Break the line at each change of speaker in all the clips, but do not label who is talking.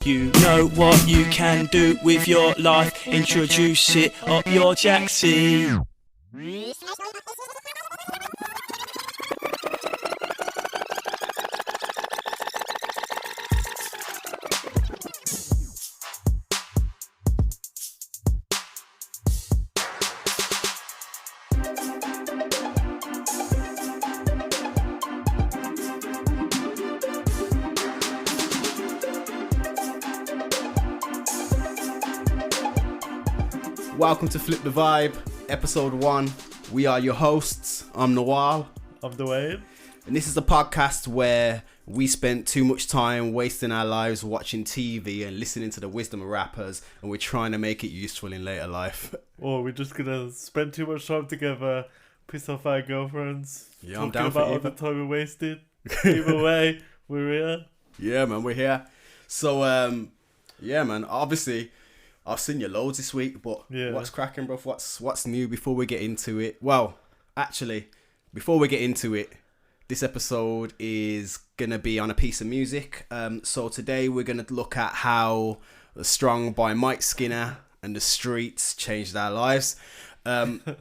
You know what you can do with your life. Introduce it up your jacksie.
Welcome to Flip the Vibe, episode 1. We are your hosts. I'm Nawal.
I'm Dwayne.
And this is a podcast where we spent too much time wasting our lives watching TV and listening to the wisdom of rappers, and we're trying to make it useful in later life.
Or we're just gonna spend too much time together, piss off our girlfriends.
Yeah, I'm down for
about all
either.
the time we wasted. Either way, we're here.
Yeah, man, we're here. So, yeah, man, obviously, I've seen you loads this week, but
Yeah.
What's cracking, bro? What's new before we get into it? Well, actually, before we get into it, this episode is going to be on a piece of music. So today we're going to look at how Strong by Mike Skinner and the Streets changed our lives.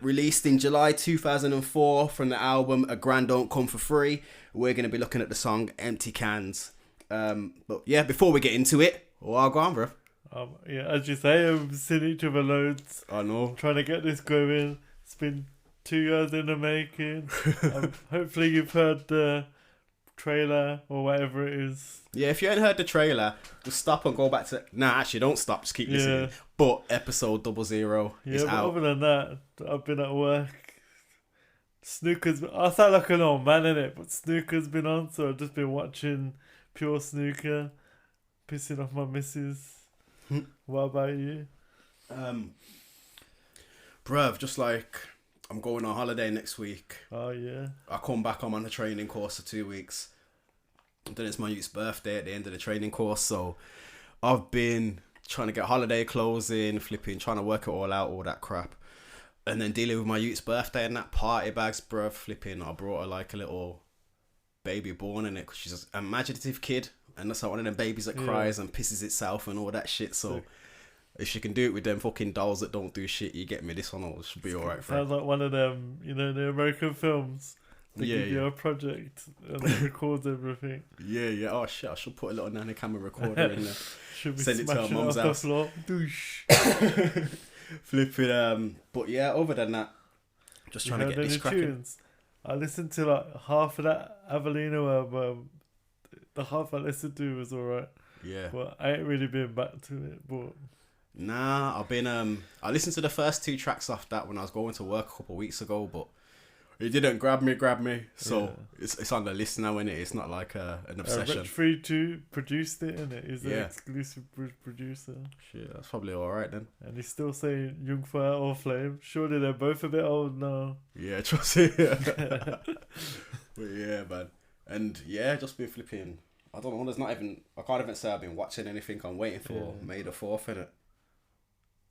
Released in July 2004 from the album A Grand Don't Come For Free. We're going to be looking at the song Empty Cans. But yeah, before we get into it, well, go on, bro.
Yeah, as you say, I've seen each other loads.
I know.
Trying to get this going. It's been 2 years in the making. Hopefully you've heard the trailer or whatever it is.
Yeah, if you ain't heard the trailer, just stop and go back to... Nah, actually, don't stop. Just keep listening.
Yeah.
But episode 00 is
Yeah, but
out.
other than that, I've been at work. Snooker's... I sound like an old man, innit? But snooker's been on, so I've just been watching pure snooker. Pissing off my missus. What about you?
Bruv, just like... I'm going on holiday next week.
Oh, yeah.
I come back, I'm on a training course for 2 weeks. Then it's my youth's birthday at the end of the training course, so I've been trying to get holiday clothes in, flipping, trying to work it all out, all that crap. And then dealing with my youth's birthday and that party bags, bruv, flipping. I brought her like a little baby born in it, because she's an imaginative kid, and that's like one of them babies that cries and pisses itself and all that shit, so... If she can do it with them fucking dolls that don't do shit, you get me, this one should be alright for her.
Sounds like one of them, you know, the American films. They give you a project and it records everything.
Yeah. Oh shit, I should put a little nanny camera recorder in there.
Should be
Send it to her
smashing
mum's
off the
house.
floor. Douche.
Flipping, but yeah, other than that, just trying to get this cracking.
Tunes? I listened to like half of that Avelino album. The half I listened to was alright.
Yeah.
But I ain't really been back to it. But
Nah, I've been, I listened to the first 2 tracks off that when I was going to work a couple of weeks ago, but it didn't grab me. So it's on the list now, innit? It's not like an obsession.
Rich Free 2 produced it, innit? He's an
Yeah.
exclusive producer.
Shit, that's probably alright then.
And he's still saying Young Fire or Flame. Surely they're both a bit old now.
Yeah, trust it. But yeah, man. And yeah, just been flipping. I don't know, I can't even say I've been watching anything. I'm waiting for May the 4th, innit?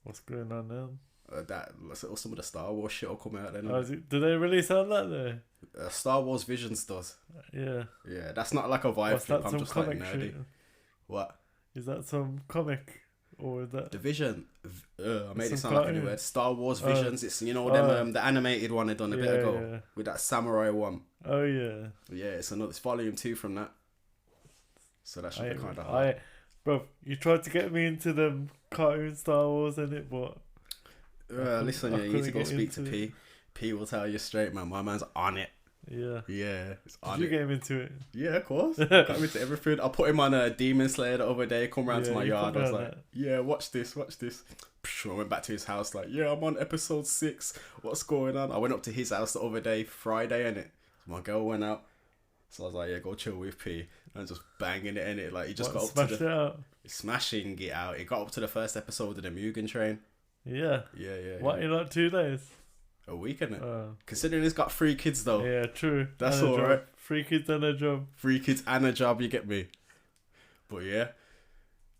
What's going on now?
Some of the Star Wars shit will come out then.
Do they release on that there?
Star Wars Visions does.
Yeah.
Yeah, that's not like a vibe
What's
flip.
that,
I'm
some
just like
comic
nerdy.
shit?
What?
Is that some comic? Or is that...
The Vision. I made it
Some
sound like a
cartoon.
new word. Star Wars Visions. It's, you know, them the animated one they done a bit ago.
Yeah.
With that samurai one.
Oh, yeah.
Yeah, it's volume 2 from that. So that should be kind of hard.
hard. Bro, you tried to get me into them cartoon Star Wars, innit? But...
Listen, you need to go speak to P. P will tell you straight, man. My man's on it.
Yeah.
Yeah, it's on
Did you
it.
get him into it?
Yeah, of course. Got him into everything. I put him on a Demon Slayer the other day. Come round to my
you
yard.
put
I was
me on
like,
that.
yeah, watch this. I went back to his house like, yeah, I'm on episode 6. What's going on? I went up to his house the other day, Friday, innit? My girl went out. So I was like, yeah, go chill with P. And just banging it, innit? Like, he just got up
Smashed
to
it out?
smashing it out. He got up to the first episode of the Mugen Train.
Yeah.
Yeah.
What, in like 2 days?
A week, innit? Considering he's got 3 kids, though.
Yeah, true.
That's
And a
alright.
job. 3 kids and a job.
3 kids and a job, you get me? But yeah.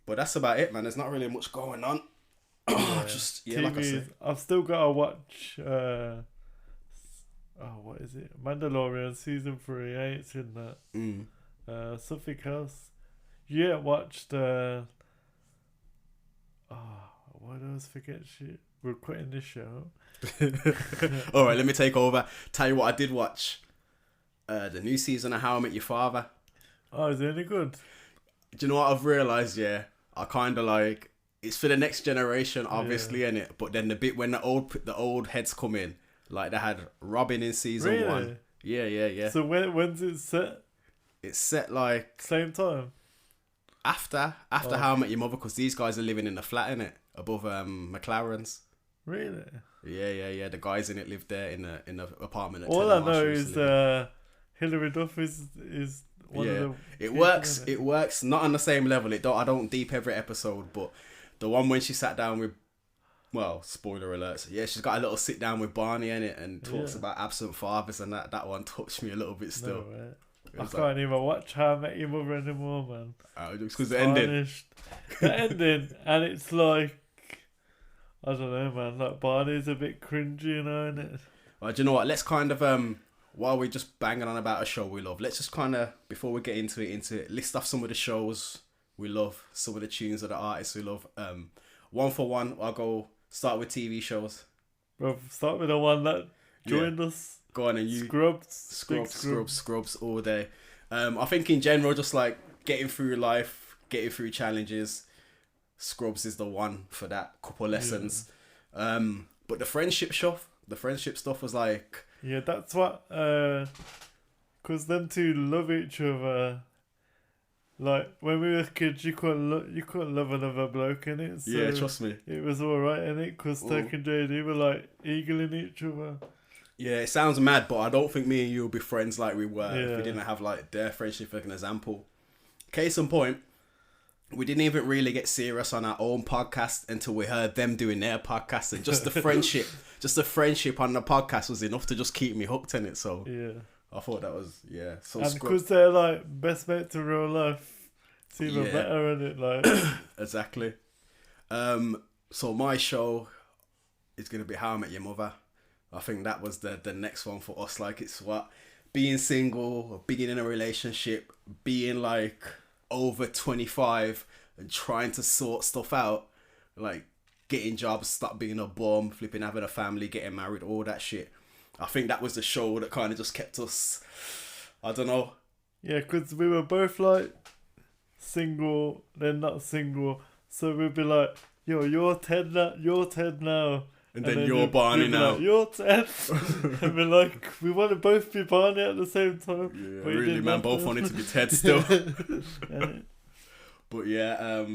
But that's about it, man. There's not really much going on. Just, yeah, like I said.
I've still got to watch... what is it? Mandalorian season 3. I ain't seen that. Something else. You ain't watched God, I always forget shit. We're quitting this show.
All right, let me take over. Tell you what, I did watch the new season of How I Met Your Father.
Oh, is it any good?
Do you know what I've realised? Yeah, I kind of like it's for the next generation, obviously, in it. But then the bit when the old heads come in, like they had Robin in season 1. Yeah.
So when's it set?
It's set like
Same time?
after How I Met Your Mother, because these guys are living in a flat in it above McLaren's.
Really?
Yeah. The guys in it live there in the apartment. At
All
Ted
I
and
know
Marsha used
is
to live in.
Hilary Duff is one of the
It
people
works.
in
It works. Not on the same level. I don't deep every episode, but the one when she sat down with, well, spoiler alerts. Yeah, she's got a little sit down with Barney in it and talks about absent fathers, and that one touched me a little bit still.
No way.
It
I
was
can't even watch How I Met Your Mother anymore, man.
just because the ending.
Tarnished. The ending, and it's like, I don't know, man. Like Barney's a bit cringy, you know, innit?
Well, do you know what? Let's kind of while we're just banging on about a show we love, let's just kind of, before we get into it, list off some of the shows we love, some of the tunes of the artists we love. One for one, I'll go start with TV shows.
Bro, start with the one that joined us.
Go on, and you Scrubs all day. I think in general, just like getting through life, getting through challenges, Scrubs is the one for that couple lessons. But the friendship stuff was like,
yeah, that's what, because them two love each other. Like when we were kids, you couldn't love another bloke in it. So
yeah, trust me,
it was all right in it because Turk and JD were like eagling each other.
Yeah, it sounds mad, but I don't think me and you would be friends like we were if we
Yeah.
didn't have like their friendship, like an example. Case in point, we didn't even really get serious on our own podcast until we heard them doing their podcast, and just the friendship on the podcast was enough to just keep me hooked in it. So
Yeah.
I thought that was so
And because they're like best mates in real life, it's even
Yeah.
better, isn't it? Like,
exactly. So my show is gonna be How I Met Your Mother. I think that was the next one for us. Like, it's what being single, being in a relationship, being like over 25 and trying to sort stuff out, like getting jobs, stop being a bum, flipping, having a family, getting married, all that shit. I think that was the show that kind of just kept us, I don't know.
yeah, because we were both like single, then not single. So we'd be like, yo, you're Ted now.
And then you're Barney
we'd be
now.
Like, you're Ted. And we're like, we want to both be Barney at the same time.
Yeah,
but you
really,
didn't
man,
have
both
to.
wanted to be Ted still.
And
But yeah,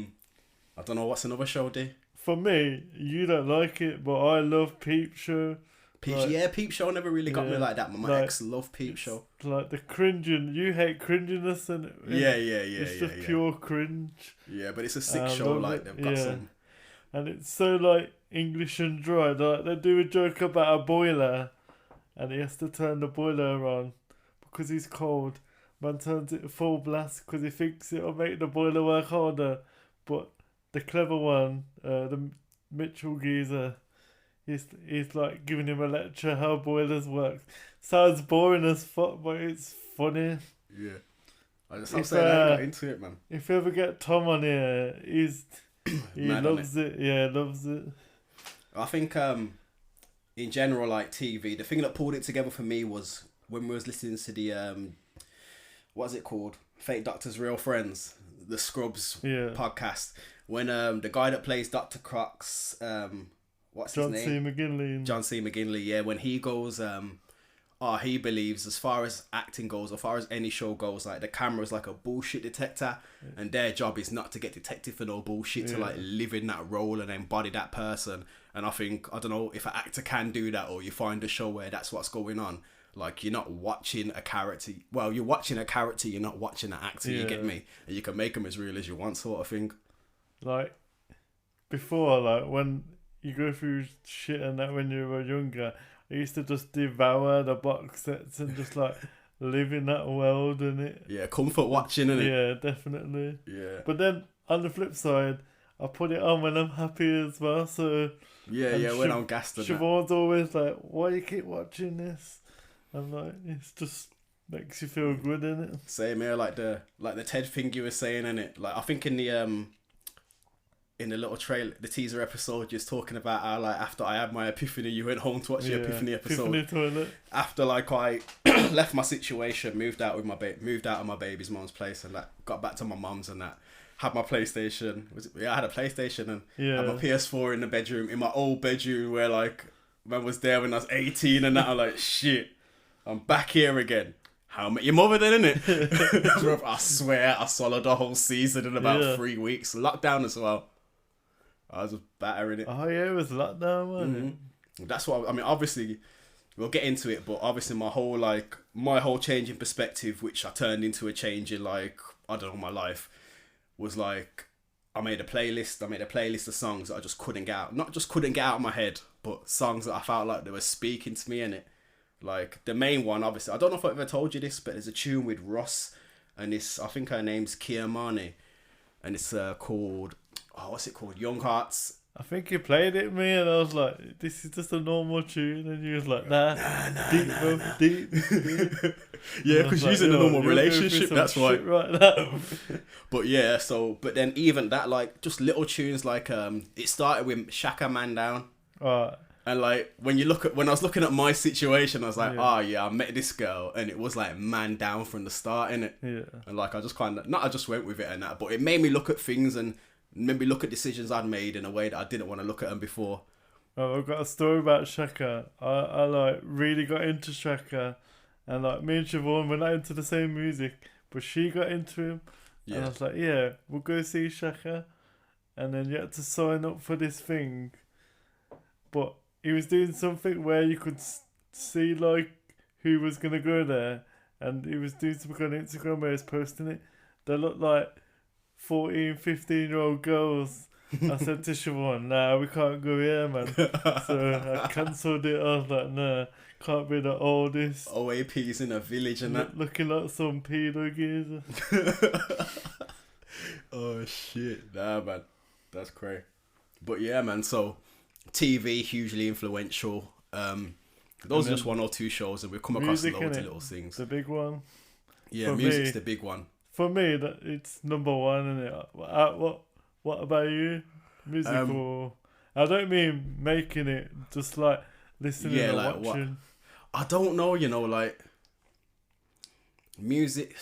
I don't know, what's another show, D?
for me, you don't like it, but I love Peep Show.
Peep Show never really got me like that, but my
like,
ex loved Peep Show.
Like the cringing, you hate cringiness, and
Yeah.
it's just pure cringe.
Yeah, but it's a sick
I
show.
love
Like,
it,
they've got some.
And it's so like English and dry. Like they do a joke about a boiler, and he has to turn the boiler on because he's cold. Man turns it full blast because he thinks it'll make the boiler work harder. But the clever one, the Mitchell geezer, he's like giving him a lecture how boilers work. Sounds boring as fuck, but it's funny.
Yeah. I just have to say I got into it, man.
If you ever get Tom on here, he
Mad on
loves it. Yeah, loves it.
I think in general, like TV, the thing that pulled it together for me was when we was listening to the what's it called? Fake Doctors, Real Friends, the Scrubs podcast. When the guy that plays Dr. Crocs, what's his name? John C. McGinley. Yeah, when he goes, he believes as far as acting goes, as far as any show goes, like the camera's like a bullshit detector, and their job is not to get detected for no bullshit, to like live in that role and embody that person. And I think, I don't know if an actor can do that, or you find a show where that's what's going on. Like, you're not watching a character. Well, you're watching a character, you're not watching an actor, you get me? And you can make them as real as you want, sort of thing.
Like, before, like, when you go through shit and that when you were younger, I used to just devour the box sets and just, like, live in that world, innit?
Yeah, comfort watching, innit?
Yeah, definitely.
Yeah.
But then, on the flip side, I put it on when I'm happy as well, so...
when I'm gassed.
Siobhan's always like, why you keep watching this? I'm like, it's just makes you feel good, innit?
Same here, like the Ted thing you were saying, innit? Like, I think in in the little trailer, the teaser episode, just talking about how like after I had my epiphany, you went home to watch the epiphany episode.
Epiphany toilet.
After like I left my situation, moved out of my baby's mom's place, and like got back to my mum's and that. Had my PlayStation. I had a PlayStation and had my PS4 in the bedroom, in my old bedroom where like man was there when I was 18 and that. I'm like, shit, I'm back here again. How met your mother then, innit? Bro, I swear I swallowed a whole season in about 3 weeks. Lockdown as well. I was just battering it.
Oh yeah, it was lockdown, wasn't
it? That's what I mean. Obviously, we'll get into it, but obviously my whole change in perspective, which I turned into a change in like I don't know my life, was like I made a playlist of songs that I just couldn't get out. Not just couldn't get out of my head, but songs that I felt like they were speaking to me in it. Like the main one, obviously, I don't know if I've ever told you this, but there's a tune with Ross, and it's I think her name's Kiamani, and it's called what's it called? Young Hearts.
I think you played it with me, and I was like, "This is just a normal tune," and you was like, "Nah, deep."
Yeah, because she's in a normal relationship. That's why.
Right now.
But yeah, but then even that, like, just little tunes like it started with Shaka Man Down.
Right.
And like when I was looking at my situation, I was like, I met this girl, and it was like man down from the start, innit?
Yeah.
And like I just I just went with it and that, but it made me look at things and made me look at decisions I'd made in a way that I didn't want to look at them before.
Oh, I've got a story about Shaka. I like really got into Shaka, and like me and Siobhan were not into the same music, but she got into him. Yeah. And I was like, yeah, we'll go see Shaka, and then you had to sign up for this thing, but he was doing something where you could see like who was gonna go there, and he was doing something on Instagram where he was posting it. They looked like 14, 15-year-old girls. I said to Siobhan, nah, we can't go here, man. So I cancelled it. I was like, nah, can't be the oldest.
OAP's in a village and that.
Looking like some pedo geezer.
Oh shit, nah, man, that's crazy. But yeah, man, so TV hugely influential. Those are just one or two shows, and we've come across loads of little things.
The big one.
Yeah, for music's the big one.
For me, it's number one, isn't it? What about you? Musical. I don't mean making it, just like listening and like watching.
I don't know, like music.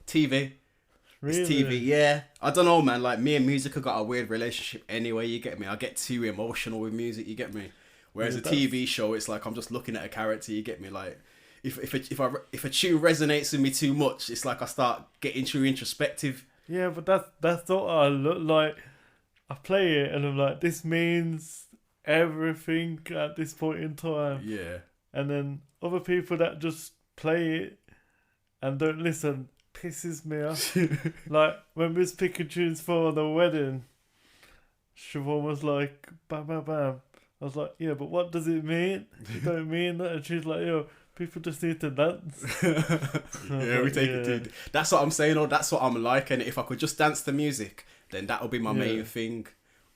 TV.
Really?
It's TV, yeah. I don't know, man. Like me and music have got a weird relationship anyway. You get me? I get too emotional with music. You get me? Whereas a TV show, it's like I'm just looking at a character. You get me? Like if a tune resonates with me too much, it's like I start getting too introspective.
Yeah, but that's what I look like. I play it and I'm like, this means everything at this point in time.
Yeah.
And then other people that just play it and don't listen pisses me off. Like when we was picking tunes for the wedding, Siobhan was like, bam, bam, bam. I was like, yeah, but what does it mean? It don't mean that. And she's like, yo, people just need to dance.
Yeah, we take it, dude. That's what I'm saying, or that's what I'm like. And if I could just dance to music, then that'll be my main thing.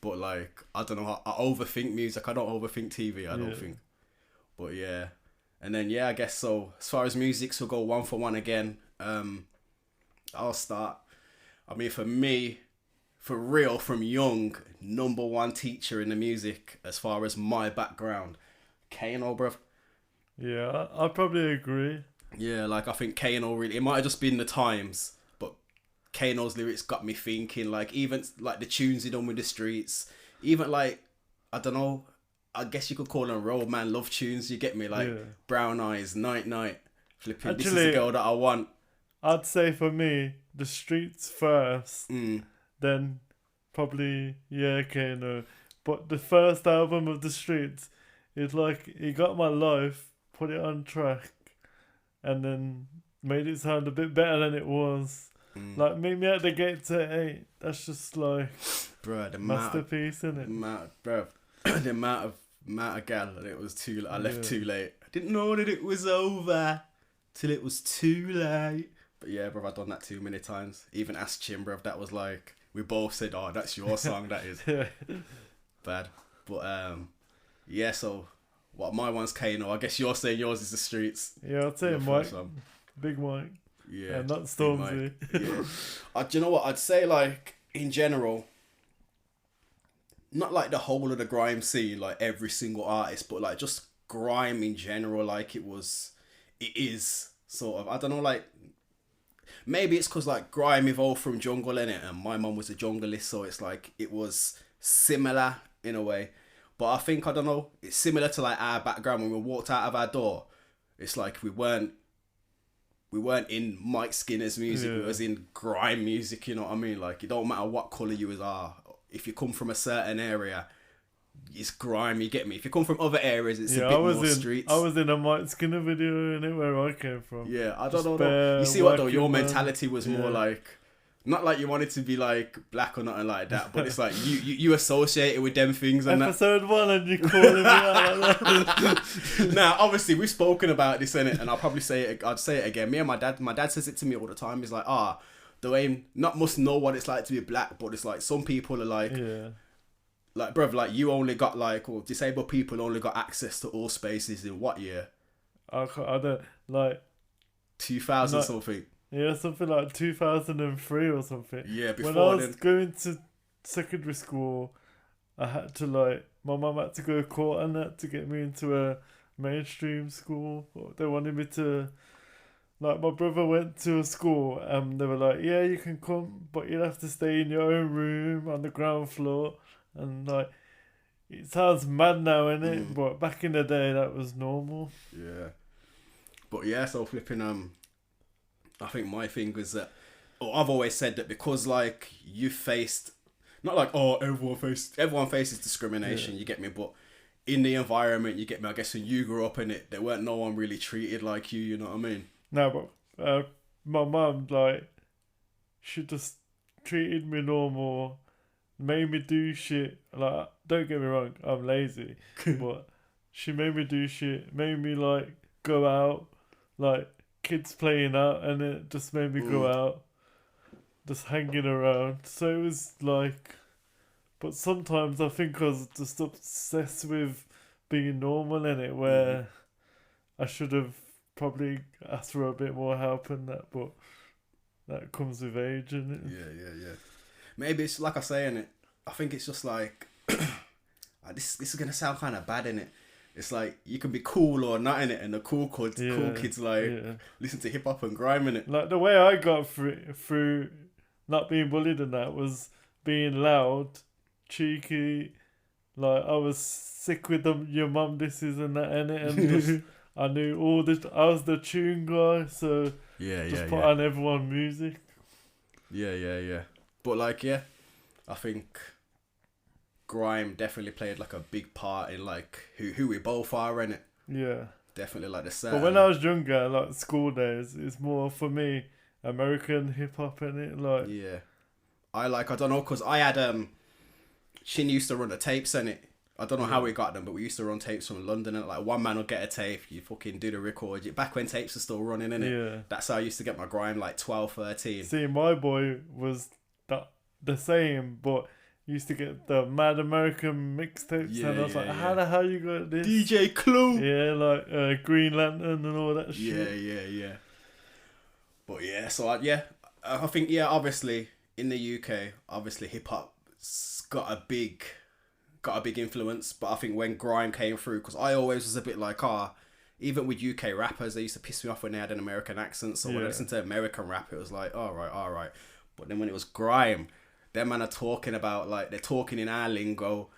But like, I don't know, I overthink music. I don't overthink TV, I don't think. But yeah. And then, I guess so. As far as music, so go one for one again. I'll start. I mean, for me, for real, from young, number one teacher in the music, as far as my background, Kano, bruv.
Yeah, I probably agree.
Yeah, like I think Kano really, it might have just been the times, but Kano's lyrics got me thinking, like even like the tunes he done with the streets, even like, I don't know, I guess you could call them road man love tunes, you get me? Like Brown Eyes, Night Night, flipping, actually, this is the girl that I want. I'd
say for me, the streets first, then probably, Kano. But the first album of the streets, it's like, he got my life, put it on track, and then made it sound a bit better than it was. Like, Meet Me at the Gates at 8, that's just like,
bruh, the
masterpiece, isn't it?
The amount of gal, and it was too, I left too late. I didn't know that it was over till it was too late. But yeah, bruv, I've done that too many times. Even Ask Chin, bruv, that was like, we both said, oh, that's your song, that is. Bad. But, so, what, my one's Kano. I guess you're saying yours is the streets.
Yeah, I'd say Mike. Big Mike.
Yeah.
And not Stormzy.
Yeah. Do you know what? I'd say, like, in general, not like the whole of the grime scene, like every single artist, but like just grime in general, like it is sort of, I don't know, like maybe it's because like grime evolved from jungle in it, and my mum was a junglist, so it's like it was similar in a way. But I think, I don't know, it's similar to like our background when we walked out of our door. It's like we weren't in Mike Skinner's music.
Yeah.
We was in grime music. You know what I mean? Like it don't matter what color you are. If you come from a certain area, it's grime. You get me? If you come from other areas, it's a bit more streets.
I was in a Mike Skinner video in it where I came from.
Yeah, I don't
Just
know. Though. You see what though? Your
working man.
mentality was more
Yeah.
like, not like you wanted to be like black or nothing like that, but it's like you associated with them things and that.
Episode 1 and you calling me out like that.
Now, obviously, we've spoken about this in it, and I'll probably say it. I'd say it again. Me and my dad says it to me all the time. He's like, the way not must know what it's like to be black, but it's like some people are like,
Yeah.
like, bruv, like you only got like, or disabled people only got access to all spaces in what year?
I don't like
2000
No.
something.
yeah, something like 2003 or something.
Yeah, before
When I was
then.
going to secondary school, I had to like my mum had to go to court and that to get me into a mainstream school. They wanted me to, like, my brother went to a school and they were like, yeah, you can come, but you'll have to stay in your own room on the ground floor. And like, it sounds mad now, innit? But back in the day, that was normal.
Yeah. But yeah, so flipping I think my thing was that, or I've always said that because like you faced, not like everyone faces discrimination, you get me, but in the environment, you get me, I guess when you grew up in it, there weren't no one really treated like you know what I mean?
No, but my mum, like, she just treated me normal, made me do shit. Like, don't get me wrong, I'm lazy, but she made me do shit, made me like go out, like kids playing out, and it just made me go out, just hanging around. So it was like, but sometimes I think I was just obsessed with being normal in it, where I should have probably asked for a bit more help in that, but that comes with age, innit?
Yeah. Maybe it's like I say in it, I think it's just like, this is going to sound kind of bad in it. It's like you can be cool or not in it, and the cool kids like listen to hip hop and grime in it.
Like the way I got through not being bullied and that was being loud, cheeky. Like I was sick with your mum disses and that in it, and just, I knew all this. I was the tune guy, so just put on everyone music.
Yeah. But like I think grime definitely played like a big part in like who we both are in it.
Yeah.
Definitely like the set.
But when I was younger, like school days, it's more for me American hip hop in it. Like
I don't know, because I had Chin used to run the tapes in it. I don't know how we got them, but we used to run tapes from London, and like one man would get a tape, you fucking do the record. Back when tapes were still running in it.
Yeah.
That's how I used to get my grime, like 12, 13.
See, my boy was the same, but used to get the Mad American mixtapes, and I was like, how the hell you got this?
DJ Clue.
Yeah, like Green Lantern and all that shit.
Yeah. But yeah, so I think obviously in the UK, obviously hip hop's got a big influence. But I think when grime came through, because I always was a bit like, even with UK rappers, they used to piss me off when they had an American accent. So when I listened to American rap, it was like, all right. But then when it was grime, them man are talking about, like, they're talking in our lingo,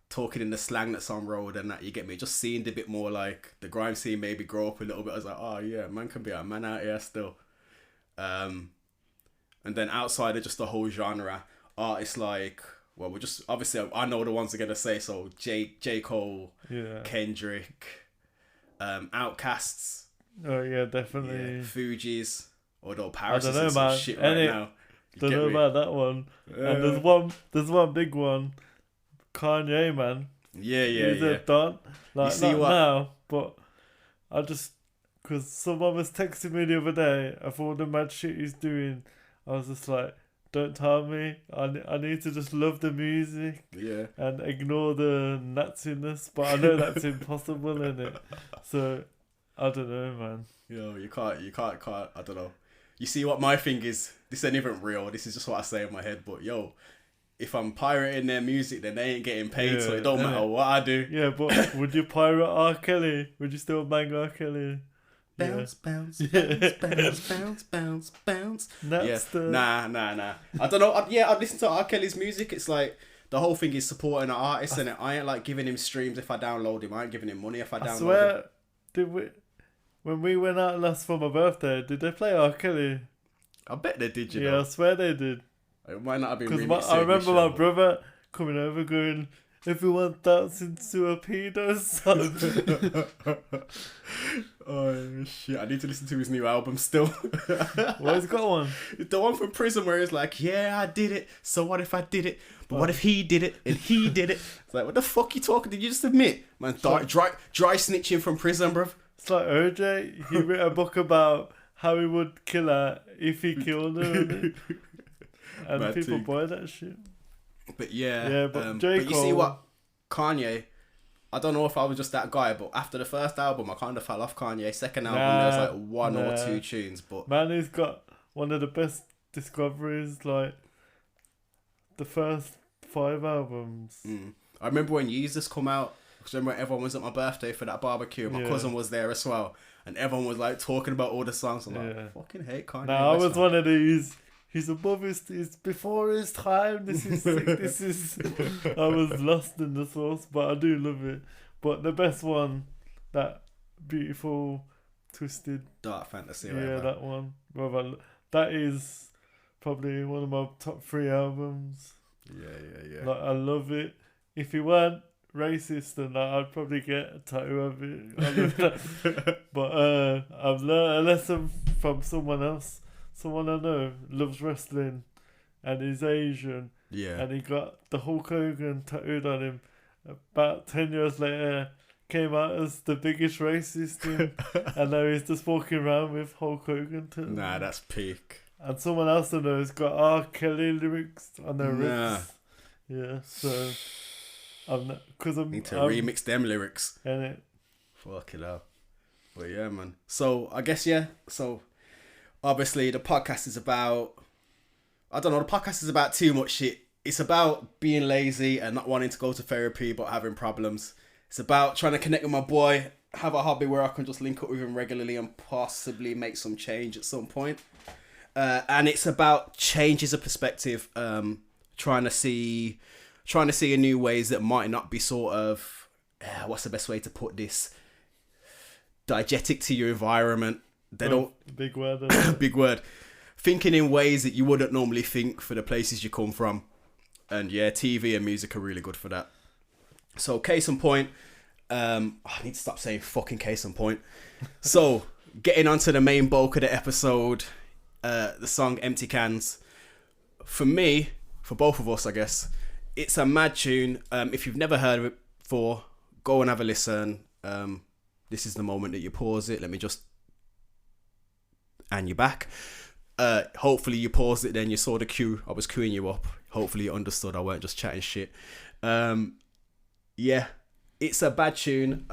talking in the slang that's on road and that, you get me? Just seemed a bit more like the grime scene maybe grow up a little bit. I was like, oh yeah, man can be a man out here still. And then outside of just the whole genre, artists like, well, we're just, obviously, I know the ones are going to say, so J. Cole, Kendrick, Outcasts.
Oh yeah, definitely.
Yeah, Fugees, although Paris
I don't know,
is in some
man.
shit right now.
Don't know about that one. And there's one big one, Kanye, man.
Yeah.
He's a don. Like,
you see
not
what?
now, but I just, because someone was texting me the other day of all the mad shit he's doing, I was just like, don't tell me. I need to just love the music and ignore the Nazi-ness, but I know that's impossible, innit? So, I don't know, man.
Yo, you can't, I don't know. You see what my thing is? This ain't even real. This is just what I say in my head. But yo, if I'm pirating their music, then they ain't getting paid, so
Yeah,
it don't matter what I do.
Yeah, but would you pirate R. Kelly? Would you still bang R. Kelly?
Bounce, bounce,
Yeah.
bounce, bounce, bounce, bounce, bounce.
Napster.
Nah. I don't know. I listen to R. Kelly's music. It's like the whole thing is supporting an artist, and I ain't like giving him streams if I download him. I ain't giving him money if I download
I
him.
swear, when we went out last for my birthday, did they play R. Kelly?
I bet they did, you
Yeah,
know.
I swear they did.
It might not have been
Because
remixed.
I remember my brother coming over going, everyone dancing to a pedo song.
Oh shit! I need to listen to his new album still.
Well, he's got one.
The one from Prison where he's like, yeah, I did it. So what if I did it? But what if he did it and he did it? It's like, what the fuck you talking? Did you just admit? Man, dry snitching from prison, bruv.
It's like OJ. He wrote a book about how he would kill her if he killed her. And
Mad
people
thing.
buy that shit.
But yeah.
Yeah, but J.
But you see what? Kanye, I don't know if I was just that guy, but after the first album, I kind of fell off Kanye. Second album, there's like one or two tunes, but
Man, he's got one of the best discoveries, like the first 5 albums.
I remember when Yeezus come out. Because remember everyone was at my birthday for that barbecue. My cousin was there as well, and everyone was like talking about all the songs. I'm like, I fucking hate Kanye.
Nah, I was one of these. He's above he's before his time. This is I was lost in the sauce, but I do love it. But the best one, that beautiful, twisted
Dark Fantasy.
yeah,
Whatever.
that one. Brother, that is probably one of my top 3 albums.
Yeah.
Like, I love it. If he weren't racist and that, I'd probably get a tattoo of it. I love that. But I've learned a lesson from someone else. Someone I know loves wrestling and is Asian.
Yeah.
And he got the Hulk Hogan tattooed on him. About 10 years later, came out as the biggest racist in, and now he's just walking around with Hulk Hogan tattooed.
Nah, that's peak.
And someone else I know has got R. Kelly lyrics on their
Nah.
wrists. Yeah, so I'm not, because I'm
Need to remix them lyrics.
in it.
Fuck it up. But yeah, man. So I guess So obviously the podcast is about. I don't know. The podcast is about too much shit. It's about being lazy and not wanting to go to therapy but having problems. It's about trying to connect with my boy, have a hobby where I can just link up with him regularly and possibly make some change at some point. And it's about changes of perspective, trying to see in new ways that might not be sort of, what's the best way to put this? Diegetic to your environment. They don't.
Big word. isn't it?
Big word. Thinking in ways that you wouldn't normally think for the places you come from. And yeah, TV and music are really good for that. So case in point, I need to stop saying fucking case in point. So getting onto the main bulk of the episode, the song Empty Cans. For me, for both of us, I guess, it's a mad tune. If you've never heard of it before, go and have a listen. This is the moment that you pause it. Let me just... And you're back. Hopefully you paused it then. You saw the cue. I was queuing you up. Hopefully you understood. I weren't just chatting shit. Yeah, it's a bad tune.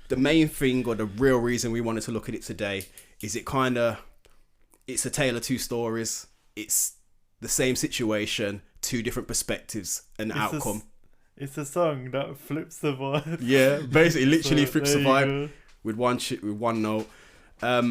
The main thing or the real reason we wanted to look at it today is it's a tale of two stories. It's the same situation, two different perspectives and outcome.
It's a song that flips the vibe.
Yeah, basically, literally flips the
there you
vibe
go.
with one note. I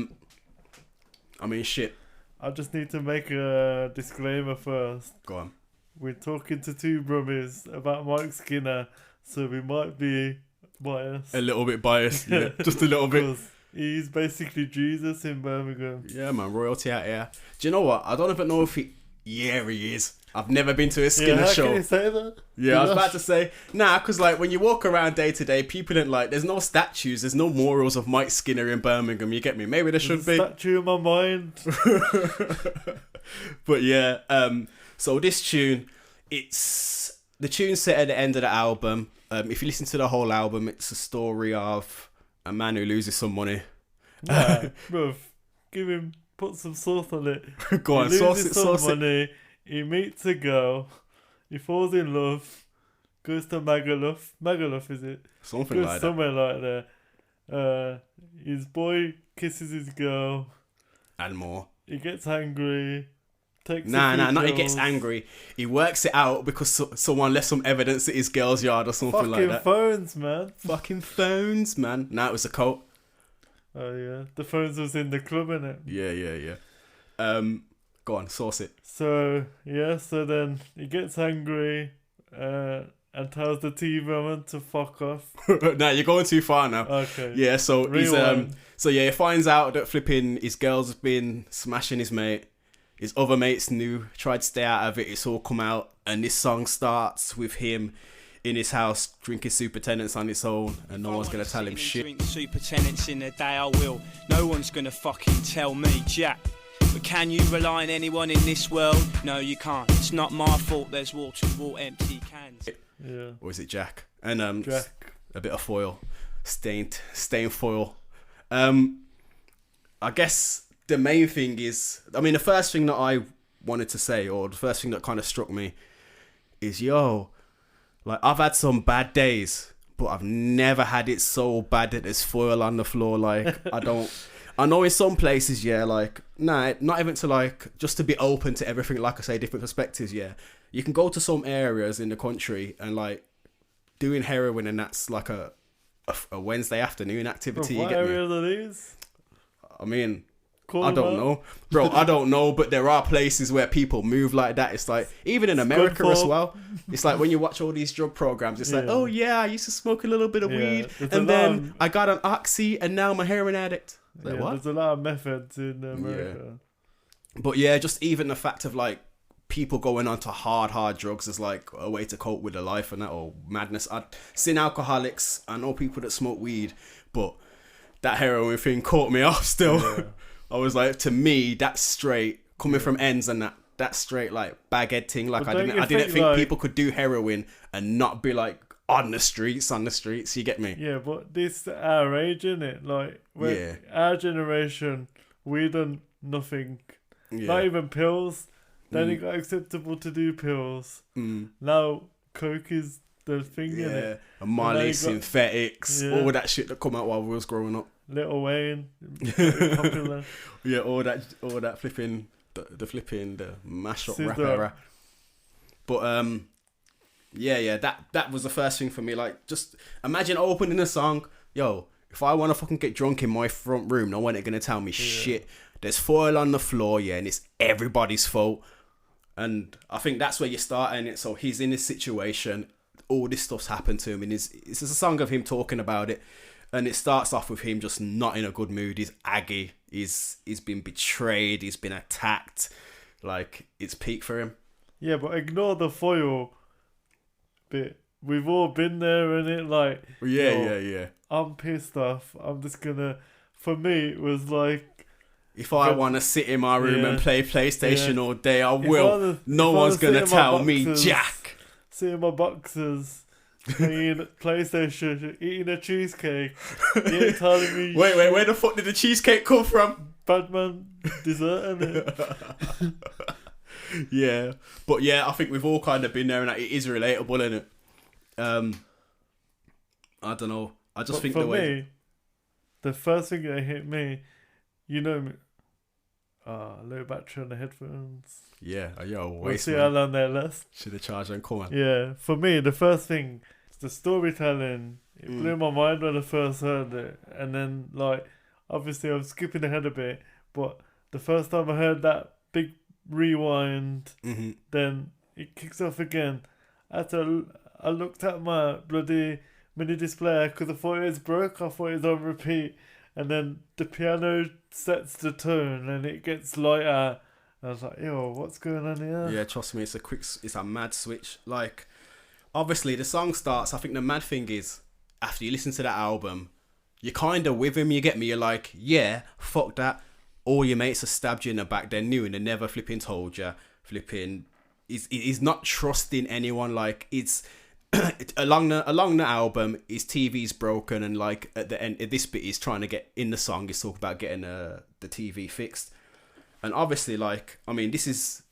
mean, shit.
I just need to make a disclaimer first.
Go on.
We're talking to two brummies about Mike Skinner, so we might be biased.
A little bit biased, yeah, just a little bit.
'Cause he's basically Jesus in Birmingham.
Yeah, man, royalty out here. Do you know what? I don't even know if he is. I've never been to a
Yeah,
Skinner
how
show.
can you say that?
Yeah, I was about to say, because like when you walk around day to day, people don't like. There's no statues, there's no murals of Mike Skinner in Birmingham. You get me? Maybe there should be.
Statue in my mind.
But yeah, so this tune, it's the tune set at the end of the album. If you listen to the whole album, it's a story of a man who loses some money.
Nah, bruv, put some sauce on it.
Go on,
He
sauce
loses
it,
some
sauce it.
money. He meets a girl. He falls in love. Goes to Magaluf, is it?
Something
Goes
like that.
somewhere like that. His boy kisses his girl.
And more.
He gets angry. Takes a
Nah,
few
not he gets
pills.
angry. He works it out because someone left some evidence at his girl's yard or something
Fucking
like that.
phones, man.
Fucking phones, man. Nah, it was a coat.
Oh yeah, the phones was in the club, innit?
Yeah. Go on, source it.
So yeah, so then he gets angry, and tells the TV woman to fuck off.
Nah, you're going too far now.
Okay.
Yeah, so he's
Rewind.
he finds out that flipping his girl's been smashing his mate. His other mates knew, tried to stay out of it. It's all come out, and this song starts with him in his house drinking super tenants on its own, and no one's gonna tell him shit.
Drink super tenants in the day I will. No one's gonna fucking tell me Jack. But can you rely on anyone in this world? No, you can't. It's not my fault. There's water, empty cans.
Yeah.
Or is it Jack? And
Jack.
a bit of foil, stained foil. I guess the main thing is, I mean, the first thing that I wanted to say, or the first thing that kind of struck me, is like I've had some bad days, but I've never had it so bad that there's foil on the floor. Like I know in some places, yeah, like not even to like just to be open to everything. Like I say, different perspectives. Yeah, you can go to some areas in the country and like doing heroin, and that's like a Wednesday afternoon activity.
Bro, what
you get
areas
me?
are these?
I mean,
Call
I
them
don't
out.
know, bro. I don't know, but there are places where people move like that. It's like even in America
good
as
for-
well. It's like when you watch all these drug programs. It's like,
Yeah.
oh yeah, I used to smoke a little bit of
Yeah,
weed,
there's a
and
lot
then
of-
I got an oxy, and now I'm a heroin addict. Like,
Yeah,
what?
there's a lot of methods in America.
But yeah, just even the fact of like people going on to hard drugs as like a way to cope with their life and that, or madness. I've seen alcoholics. I know people that smoke weed, but that heroin thing caught me off still.
Yeah.
I was like, to me, that's straight coming from ends, and that's straight like baghead thing. Like
But
I
don't
didn't
you
think
think, like-
people could do heroin and not be like on the streets. You get me?
Yeah, but this our age, innit? Like,
Yeah.
our generation, we done nothing.
Yeah.
Not even pills. Then it got acceptable to do pills. Now, coke is the thing,
Yeah,
innit?
and Miley,
you got-
synthetics,
Yeah.
all that shit that come out while we was growing up.
Little Wayne, very popular.
Yeah, all that flipping, the mash up
Scissor.
rap era. But yeah, that was the first thing for me. Like, just imagine opening a song, yo. If I want to fucking get drunk in my front room, no one ain't gonna tell me shit. There's foil on the floor, yeah, and it's everybody's fault. And I think that's where you're starting it. So he's in this situation, all this stuff's happened to him, and it's just a song of him talking about it. And it starts off with him just not in a good mood. He's aggy. He's been betrayed. He's been attacked. Like, it's peak for him.
Yeah, but ignore the foil bit. We've all been there, innit? Like,
Yeah.
I'm pissed off. I'm just gonna. For me, it was like,
If I want to sit in my room and play PlayStation all day, I will. No one's going to tell me jack.
Seeing my boxers playing PlayStation, eating a cheesecake. You ain't telling me.
Wait, where the fuck did the cheesecake come from?
Badman dessert, innit?
Yeah. But yeah, I think we've all kind of been there, and it is relatable, isn't it? I don't know. I just
But
think
for
the way...
me, the first thing that hit me, you know me. Low battery on the headphones.
Yeah, yo,
We'll
waste,
see how
man.
long they last.
Should have charged and come on.
Yeah, for me, the first thing, the storytelling, it blew my mind when I first heard it. And then, like, obviously I'm skipping ahead a bit, but the first time I heard that big rewind, then it kicks off again. I looked at my bloody mini display because I thought it was broke. I thought it was on repeat. And then the piano sets the tone and it gets lighter. I was like, yo, what's going on here?
Yeah, trust me, it's a mad switch. Like, obviously the song starts. I think the mad thing is, after you listen to that album, you're kind of with him. You get me? You're like, yeah, fuck that. All your mates have stabbed you in the back. They're new and they never flipping told you. Flipping, he's not trusting anyone. Like, it's along the album, his TV's broken, and like at the end, this bit he's trying to get in the song. He's talking about getting the TV fixed. And obviously, like, I mean, this is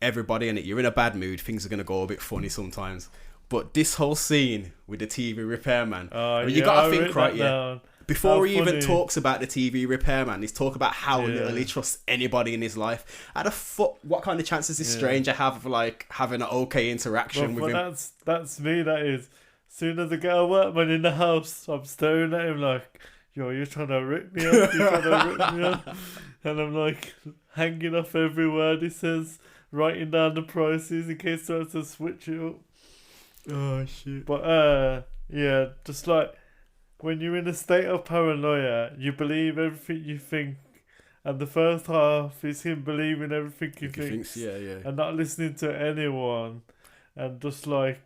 everybody in it. You're in a bad mood. Things are going to go a bit funny sometimes. But this whole scene with the TV repairman, I mean, you got to think, right, yeah. Before he even
funny.
talks about the TV repairman, he's talking about how
Yeah.
little he trusts anybody in his life. How the fuck? What kind of chances does this stranger have of like having an okay interaction with him?
That's me. That is. Soon as I get a workman in the house, I'm staring at him like, yo, you're trying to rip me off. You're trying to rip me off. And I'm like hanging off every word he says, writing down the prices in case he wants to switch it up.
Oh shit!
But yeah, just like when you're in a state of paranoia, you believe everything you think, and the first half is him believing everything he thinks,
yeah.
and not listening to anyone, and just like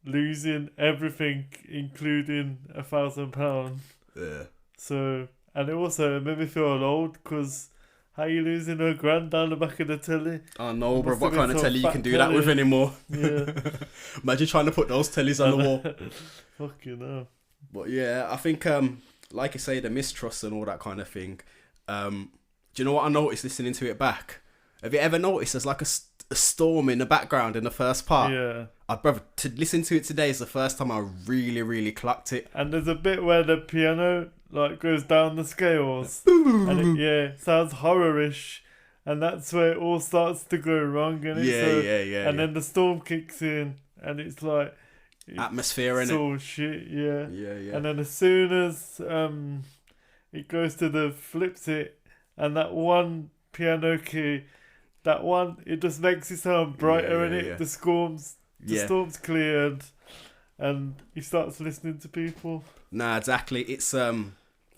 losing everything, including £1,000.
Yeah.
So, and it also made me feel old because how you losing £1,000 down the back of the telly?
Oh no, bro!
Must
What
have
kind
been
of
some
telly you
fat
can do that with
telly.
anymore?
Yeah.
Imagine trying to put those tellies on the wall.
Fucking hell.
But yeah, I think like I say, the mistrust and all that kind of thing. Do you know what I noticed listening to it back? Have you ever noticed there's like a storm in the background in the first part?
Yeah.
Brother, to listen to it today is the first time I really, really clocked it.
And there's a bit where the piano like goes down the scales, and it sounds horror-ish, and that's where it all starts to go wrong. And
Yeah.
And then the storm kicks in, and it's like
Atmosphere in
it's
it.
all shit. Yeah.
Yeah.
And then as soon as it goes to the flips it, and that one piano key, it just makes it sound brighter in it.
Yeah.
The storm's cleared, and he starts listening to people.
Nah, exactly. It's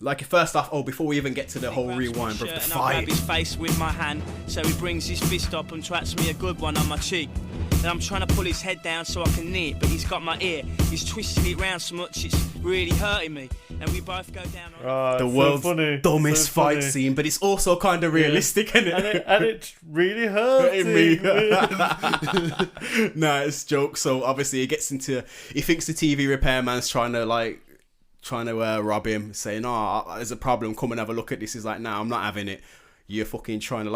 like first off, before we even get to the whole rewind, bro, the
And I grab
fight.
his face with my hand, so he brings his fist up and tracks me a good one on my cheek. And I'm trying to pull his head down so I can knee it, but he's got my ear. He's twisting it round so much it's really hurting me. And we both go down on
The
It's
world's
so funny.
dumbest
So
fight
funny.
scene, but it's also kind of realistic, isn't it?
And it really hurts
Me.
him.
Nah, it's a joke. So obviously he thinks the TV repairman's trying to rob him, saying, "Oh, there's a problem. Come and have a look at this." He's like, "Nah, I'm not having it. You're fucking trying to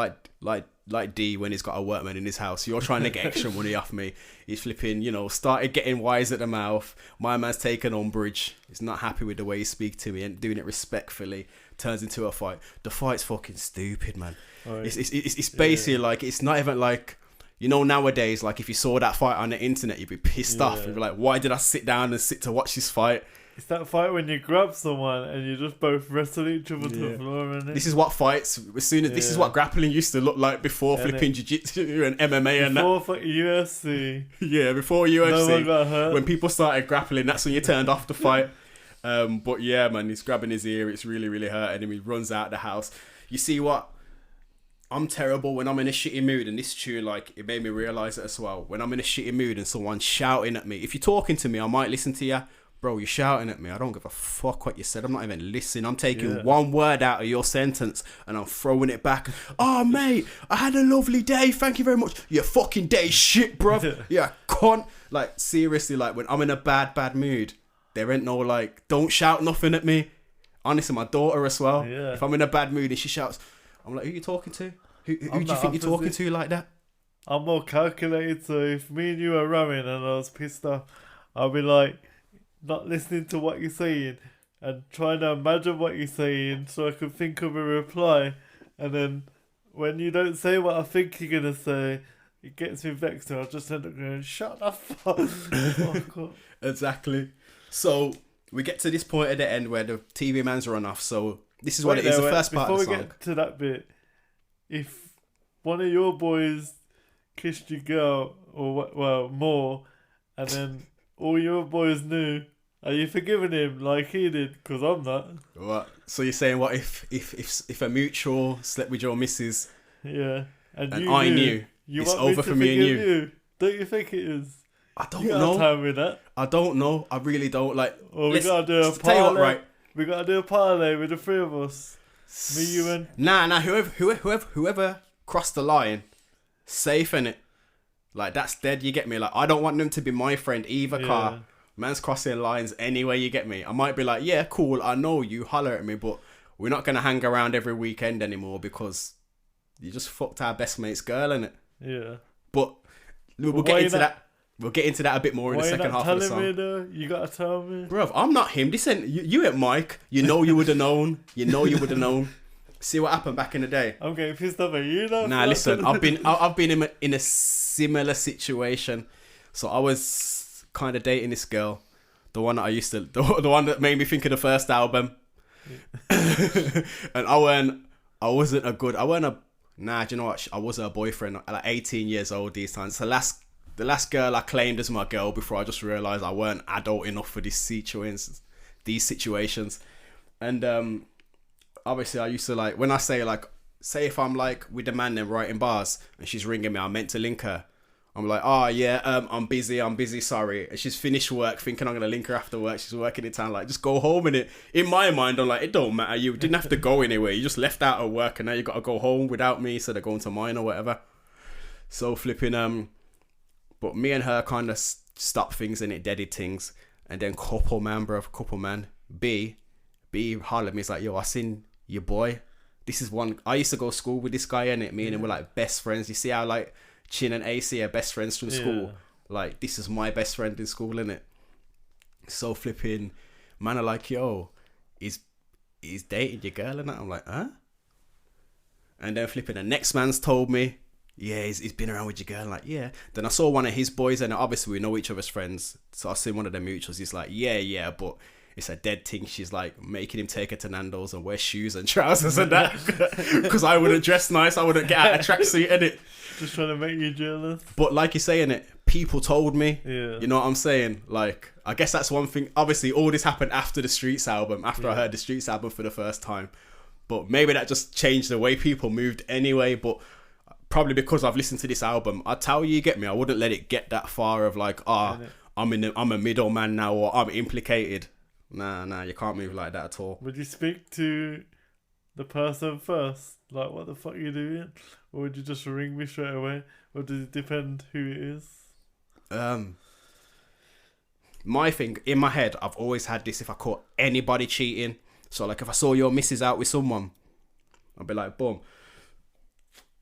like D when he's got a workman in his house. You're trying to get extra money off me." He's flipping, started getting wise at the mouth. My man's taken umbrage. He's not happy with the way he speaks to me and doing it respectfully. Turns into a fight. The fight's fucking stupid, man.
Right.
It's basically like, it's not even like, nowadays, like if you saw that fight on the internet, you'd be pissed off. You'd be like, why did I sit down and sit to watch this fight?
It's that fight when you grab someone and you just both wrestle each other to the floor, isn't it?
This is what fights, this is what grappling used to look like before flipping jiu-jitsu and MMA and that.
Before fucking UFC.
Yeah, before UFC.
No one got hurt.
When people started grappling, that's when you turned off the fight. But yeah, man, he's grabbing his ear. It's really, really hurting him. He runs out of the house. You see what? I'm terrible when I'm in a shitty mood, and this tune, like, it made me realise it as well. When I'm in a shitty mood and someone's shouting at me, if you're talking to me, I might listen to you. Bro, you're shouting at me. I don't give a fuck what you said. I'm not even listening. I'm taking one word out of your sentence and I'm throwing it back. Oh, mate, I had a lovely day. Thank you very much. Your fucking day shit, bro. Yeah, cunt. Like, seriously, like, when I'm in a bad mood, there ain't no, like, don't shout nothing at me. Honestly, my daughter as well.
Yeah.
If I'm in a bad mood and she shouts, I'm like, who you talking to? Who do you think you're talking to like that?
I'm more calculated, so if me and you were rowing and I was pissed off, I'll be like, not listening to what you're saying and trying to imagine what you're saying so I can think of a reply. And then when you don't say what I think you're going to say, it gets me vexed and I'll just end up going, shut the fuck up.
Exactly. So we get to this point at the end where the TV man's run off. So this is what it is, the first part of the
Before
song.
we get to that bit, if one of your boys kissed your girl, or more, and then all your boys knew, are you forgiving him like he did? Because I'm not.
What? So you're saying, what if a mutual slept with your missus?
Yeah. And
And
you
I
knew,
knew.
You
It's
want
over
to
for me and
forgive
you.
Don't you think it is?
I don't
You got
know.
time with that.
I don't know. I really don't. Like,
Or we
let's-
gotta do a
tell you what,
parlay.
right?
We gotta do a parlay with the three of us. Me, you, and
Nah. Whoever crossed the line, safe in it. Like, that's dead. You get me? Like, I don't want them to be my friend either.
Yeah.
Car. Man's crossing lines anyway. You get me? I might be like, yeah, cool. I know you holler at me, but we're not gonna hang around every weekend anymore because you just fucked our best mate's girl, innit?
yeah.
But we'll
Why
get
you
into
not-
that. We'll get into that a bit more in the
Why you
second
not
half of the
telling me
song.
though? You gotta tell me.
Bruv, I'm not him. This ain't you ain't Mike. You know you would have known. You know you would have known. See what happened back in the day.
I'm getting pissed off at you now.
Nah, listen, I've been in a similar situation. So I was kind of dating this girl, the one that I used to, the one that made me think of the first album. And I wasn't do you know what? I wasn't a boyfriend. Like 18 years old these times. The last girl I claimed as my girl before I just realised I weren't adult enough for these situations. And obviously I used to like, when I say like, say if I'm like with the man then writing bars and she's ringing me, I'm meant to link her. I'm like, oh yeah, I'm busy, sorry. And she's finished work thinking I'm going to link her after work. She's working in town, like, just go home. And in my mind, I'm like, it don't matter. You didn't have to go anywhere. You just left out of work and now you got to go home without me instead of going to mine or whatever. So flipping, but me and her kind of stopped things and it deaded things. And then couple man, B hollered at me. He's like, yo, I seen your boy. This is one, I used to go to school with this guy, innit? Me and him were like best friends. You see how like Chin and AC are best friends from school? Like, this is my best friend in school, innit? So flipping, man are like, yo, he's dating your girl and that. I'm like, huh? And then flipping, the next man's told me, yeah, he's been around with your girl. I'm like, yeah. Then I saw one of his boys, and obviously we know each other's friends. So I seen one of the mutuals. He's like, yeah, but it's a dead thing. She's like making him take her to Nando's and wear shoes and trousers and that. Because I wouldn't dress nice. I wouldn't get out a tracksuit, innit?
Just trying to make you jealous.
But like you're saying it, people told me.
Yeah.
You know what I'm saying? Like, I guess that's one thing. Obviously, all this happened after the Streets album, after I heard the Streets album for the first time. But maybe that just changed the way people moved anyway. But probably because I've listened to this album, I tell you, get me, I wouldn't let it get that far of like, I'm a middleman now, or I'm implicated. Nah, you can't move like that at all.
Would you speak to the person first? Like, what the fuck are you doing? Or would you just ring me straight away? Or does it depend who it is?
My thing, in my head, I've always had this: if I caught anybody cheating, so like if I saw your missus out with someone, I'd be like, boom.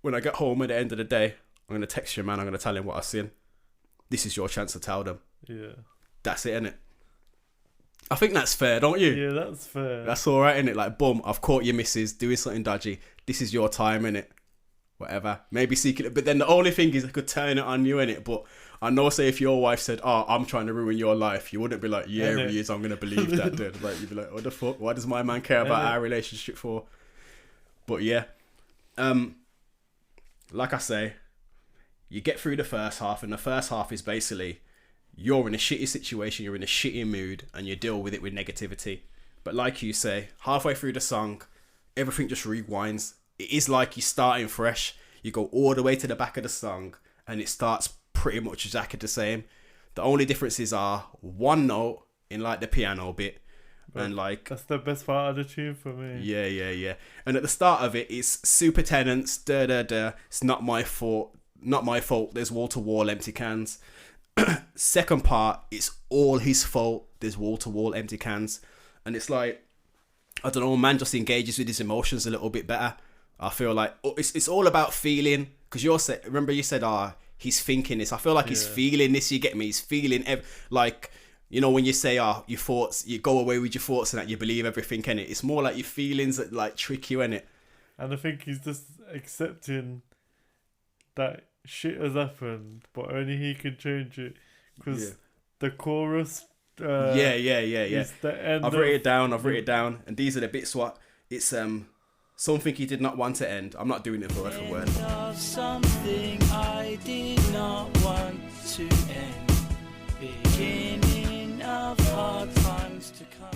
When I get home at the end of the day, I'm going to text your man, I'm going to tell him what I've seen. This is your chance to tell them.
Yeah.
That's it, innit? I think that's fair, don't you?
Yeah, that's fair.
That's all right, innit? Like, boom, I've caught your missus doing something dodgy. This is your time, innit? Whatever. Maybe seeking it. But then the only thing is I could turn it on you, innit? But I know, say, if your wife said, oh, I'm trying to ruin your life, you wouldn't be like, yeah, he is, I'm going to believe that, dude. Like, you'd be like, what the fuck? Why does my man care about our relationship for? But yeah. Like I say, you get through the first half, and the first half is basically you're in a shitty situation, you're in a shitty mood, and you deal with it with negativity. But like you say, halfway through the song, everything just rewinds. It is like you're starting fresh. You go all the way to the back of the song, and it starts pretty much exactly the same. The only differences are one note in like the piano bit, and like
that's the best part of the tune for me.
Yeah. And at the start of it, it's super tenants. It's not my fault. There's wall to wall empty cans. Second part, it's all his fault. There's wall to wall empty cans, and it's like, I don't know, man just engages with his emotions a little bit better. I feel like it's all about feeling. Because remember you said, he's thinking this. I feel like he's feeling this. You get me? He's feeling like. You know, when you say, your thoughts, you go away with your thoughts and that you believe everything, innit? It's more like your feelings that like trick you, innit? And
I think he's just accepting that shit has happened, but only he can change it. Because the chorus...
Yeah.
Is the end
I've written it down. And these are the bits what... It's something he did not want to end. I'm not doing it for word for word.
Something I did not want to end. Beginning of hard times to come.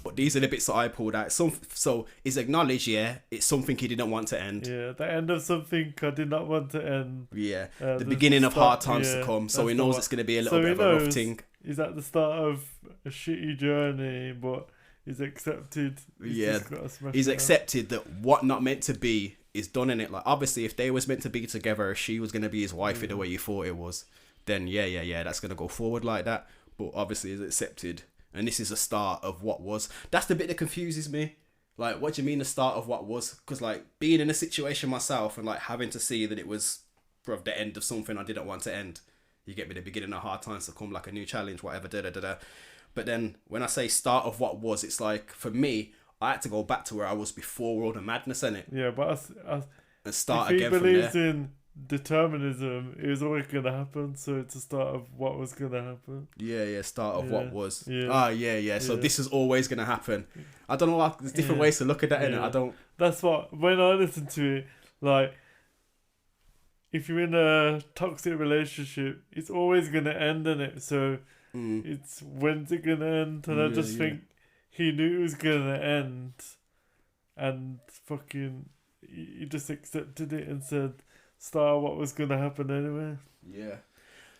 But these are the bits that I pulled out. So it's acknowledged, it's something he didn't want to end.
Yeah, the end of something I did not want to end.
Yeah, the beginning of hard times to come. So he knows it's going to be a little bit of a rough thing.
He's at the start of a shitty journey, but he's accepted. He's
accepted that what not meant to be is done in it. Like, obviously, if they was meant to be together, she was going to be his wife in the way you thought it was. Then that's going to go forward like that. But obviously it's accepted. And this is the start of what was. That's the bit that confuses me. Like, what do you mean the start of what was? Because, like, being in a situation myself and, like, having to see that it was, the end of something I didn't want to end. You get me? The beginning of hard times to come, like a new challenge, whatever, da da da da. But then when I say start of what was, it's like, for me, I had to go back to where I was before all the madness, innit?
Yeah, but
And start
if he
again from there.
believes in determinism, it was always going to happen, so it's the start of what was going to happen.
Yeah, start of what was.
Yeah.
Yeah. So
Yeah.
this is always going to happen. I don't know, there's different ways to look at that, innit?
Yeah.
I don't...
That's what, when I listen to it, like, if you're in a toxic relationship, it's always going to end, innit? So it's, when's it going to end? And I just think he knew it was going to end, and fucking, he just accepted it and said, start what was going to happen anyway.
Yeah.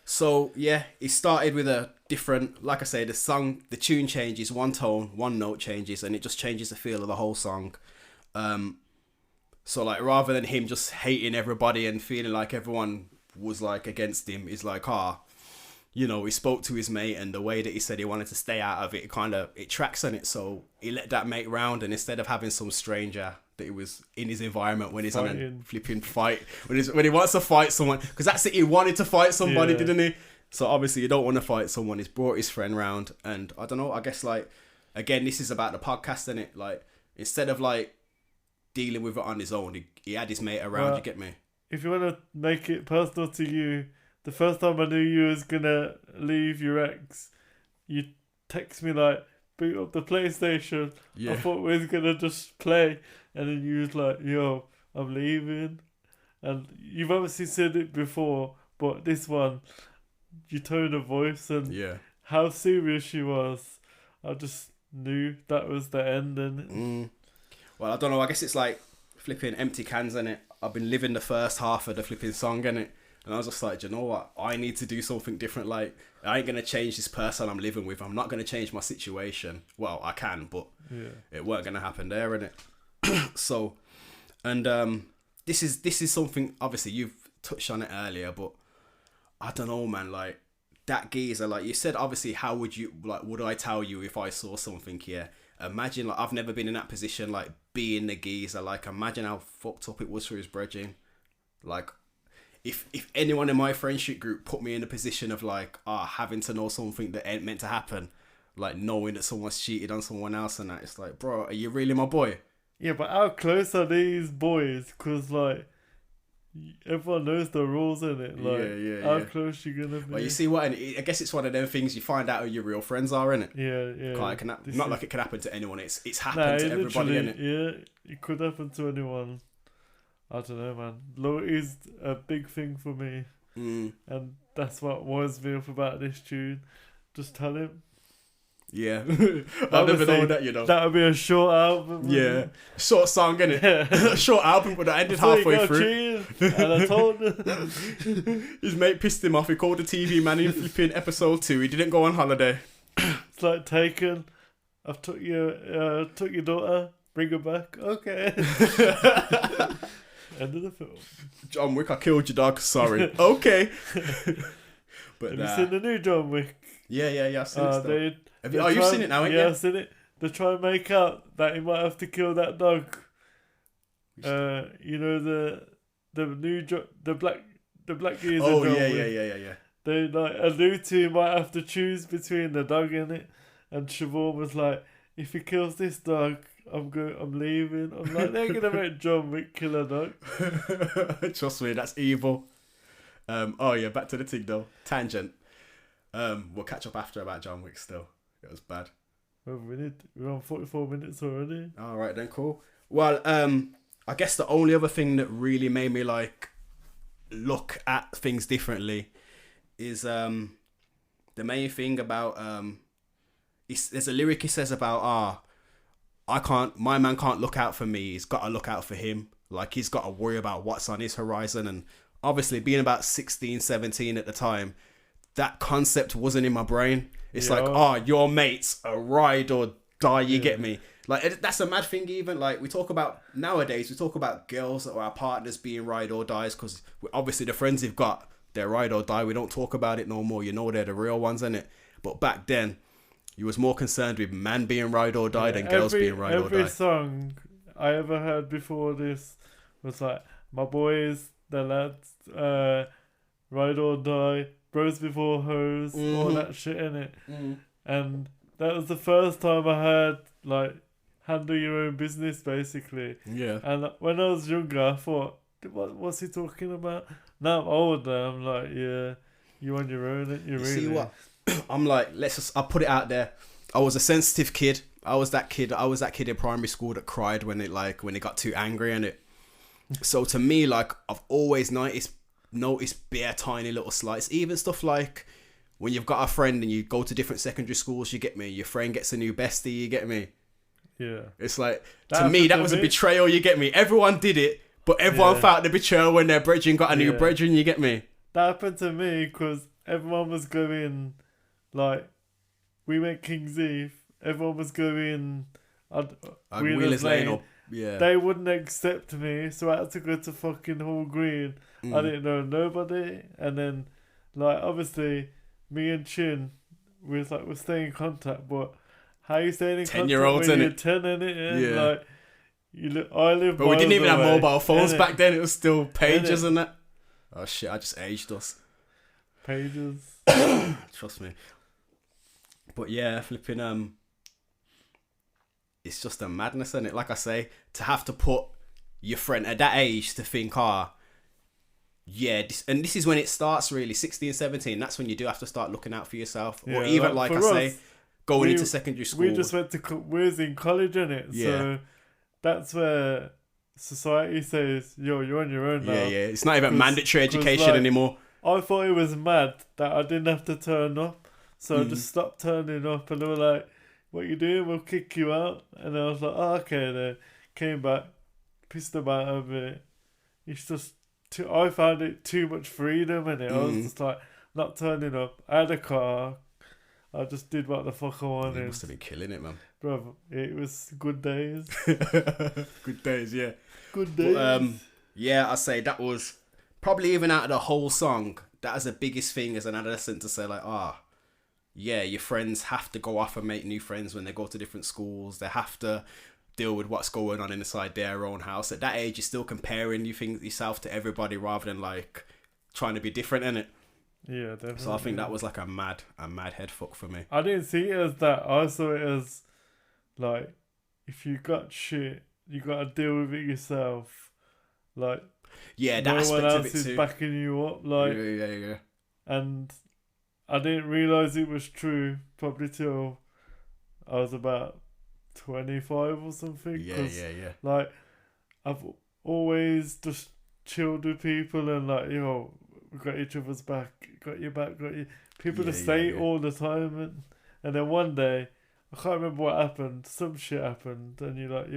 So, yeah, it started with a different, like I say, the tune changes, one tone, one note changes, and it just changes the feel of the whole song. So, like, rather than him just hating everybody and feeling like everyone was, like, against him, he's like, you know, he spoke to his mate, and the way that he said he wanted to stay out of it, it tracks on it. So he let that mate round, and instead of having some stranger that he was in his environment when he's on a flipping fight, when he wants to fight someone, because that's it, he wanted to fight somebody, didn't he? So obviously you don't want to fight someone. He's brought his friend round, and I don't know, I guess, like, again, this is about the podcast, isn't it? Like, instead of, like, dealing with it on his own, he had his mate around, you get me?
If you want to make it personal to you, the first time I knew you was going to leave your ex, you text me like, boot up the PlayStation.
Yeah.
I thought we was going to just play. And then you was like, yo, I'm leaving. And you've obviously said it before, but this one, your tone of voice and how serious she was, I just knew that was the end. And
well, I don't know, I guess it's like flipping empty cans, innit? I've been living the first half of the flipping song, innit? And I was just like, do you know what? I need to do something different. Like, I ain't going to change this person I'm living with. I'm not going to change my situation. Well, I can, but it weren't going to happen there, innit? So, and this is something, obviously, you've touched on it earlier, but I don't know, man. Like, that geezer, like you said, obviously, how would you, like, would I tell you if I saw something here? Imagine, like, I've never been in that position, like, being the geezer. Like, imagine how fucked up it was for his brethren. Like, if anyone in my friendship group put me in a position of, like, having to know something that ain't meant to happen, like, knowing that someone's cheated on someone else and that, it's like, bro, are you really my boy?
yeah, but how close are these boys? Because, like, everyone knows the rules, innit? Like, how close you gonna be?
Well, you see what? And I guess it's one of them things you find out who your real friends are, innit?
Yeah.
Like it can happen to anyone. It's happened to everybody, innit?
Yeah, it could happen to anyone. I don't know, man. Loyalty's a big thing for me, and that's what winds me up about this tune. Just tell him.
Yeah, I never know that, you know.
That would be a short album.
Yeah, short song, innit? Yeah. Short album, but it ended halfway through.
And I told him.
His mate pissed him off. He called the TV man in flipping episode 2. He didn't go on holiday.
It's like Taken. I've took your daughter. Bring her back. Okay. End of the film.
John Wick, I killed your dog. Sorry. Okay. But
have you seen the new John Wick?
Yeah. I've seen it. You've seen it now, ain't you?
Yeah, I've seen it. They try and make out that he might have to kill that dog. You know the black geezer.
Oh yeah.
They like allude to he might have to choose between the dog and it, and Siobhan was like, if he kills this dog, I'm leaving. I'm like, they're gonna make John Wick kill a dog.
Trust me, that's evil. Back to the thing though. Tangent. We'll catch up after about John Wick still. It was bad.
We're on 44 minutes already.
All right then, cool. Well, I guess the only other thing that really made me like look at things differently is the main thing about there's a lyric he says about my man can't look out for me, he's got to look out for him. Like, he's got to worry about what's on his horizon. And obviously being about 16, 17 at the time, that concept wasn't in my brain. It's your mate's a ride or die, you get me? Like, that's a mad thing. Even like nowadays we talk about girls or our partners being ride or dies, because obviously the friends they've got, they're ride or die. We don't talk about it no more. You know, they're the real ones, innit? But back then, you was more concerned with man being ride or die than girls being ride or die.
Every song I ever heard before this was like, my boys, the lads, ride or die, bros before hoes, all
Mhm.
that shit in it. And that was the first time I heard like handle your own business basically.
Yeah.
And when I was younger, I thought, what's he talking about? Now I'm older, I'm like, yeah, you on your own, ain't you,
You
really?
see what? I'm like, I'll put it out there. I was a sensitive kid. I was that kid in primary school that cried when it got too angry and it. So to me, like, I've always noticed bare tiny little slights. Even stuff like when you've got a friend and you go to different secondary schools, you get me? Your friend gets a new bestie, you get me?
Yeah.
It's like,
That
to me,
happened
that
to
was a
me.
betrayal, you get me? Everyone did it, but everyone
Yeah.
felt the betrayal when their brethren got a new
Yeah.
brethren, you get me?
That happened to me because everyone was going, like, we went King's Eve, everyone was going Wheeler's Lane.
or yeah.
They wouldn't accept me, so I had to go to fucking Hall Green. I didn't know nobody, and then, like, obviously, me and Chin, we're staying in contact, but how you staying in
10-year-olds,
contact when
innit?
you're 10, innit?
Yeah.
Like, I live
But we didn't even have
miles away,
mobile phones
innit?
back then. It was still pages
Innit?
and that. Oh shit! I just aged us.
Pages.
Trust me. But yeah, flipping it's just a madness, isn't it? Like I say, to have to put your friend at that age to think, yeah, this is when it starts really, 16, 17. That's when you do have to start looking out for yourself.
Yeah,
Or even like I
for
say,
us,
going
we-
into secondary school.
We just went to we was in college, innit?
Yeah.
So that's where society says, yo, you're on your own now.
yeah. It's not even
'Cause-
mandatory
'cause,
education
like,
anymore.
I thought it was mad that I didn't have to turn up. So I
Mm.
just stopped turning up, and they were like, what you doing? We'll kick you out. And I was like, oh, okay then. Came back, pissed about a bit. It's just I found it too much freedom in it. I was just like, not turning up. I had a car. I just did what the fuck I
You
wanted.
must have been killing it, man.
Bro, it was good days.
Good days, yeah.
Good days.
But, yeah, I say that was probably, even out of the whole song, that is the biggest thing as an adolescent, to say like, yeah, your friends have to go off and make new friends when they go to different schools. They have to deal with what's going on inside their own house. At that age, you're still comparing yourself to everybody rather than like trying to be different, innit?
Yeah, definitely.
So I think that was like a mad head fuck for me.
I didn't see it as that. I saw it as like, if you got shit, you gotta deal with it yourself. Like,
Yeah, that
no one
aspect of
else
it
is
too.
backing you up. Like,
Yeah.
and I didn't realize it was true probably till I was about 25 or something.
Yeah.
'cause, like, I've always just chilled with people and like, we got each other's back, got your back, got you. People just say it all the time, and then one day, I can't remember what happened. Some shit happened, and you're like,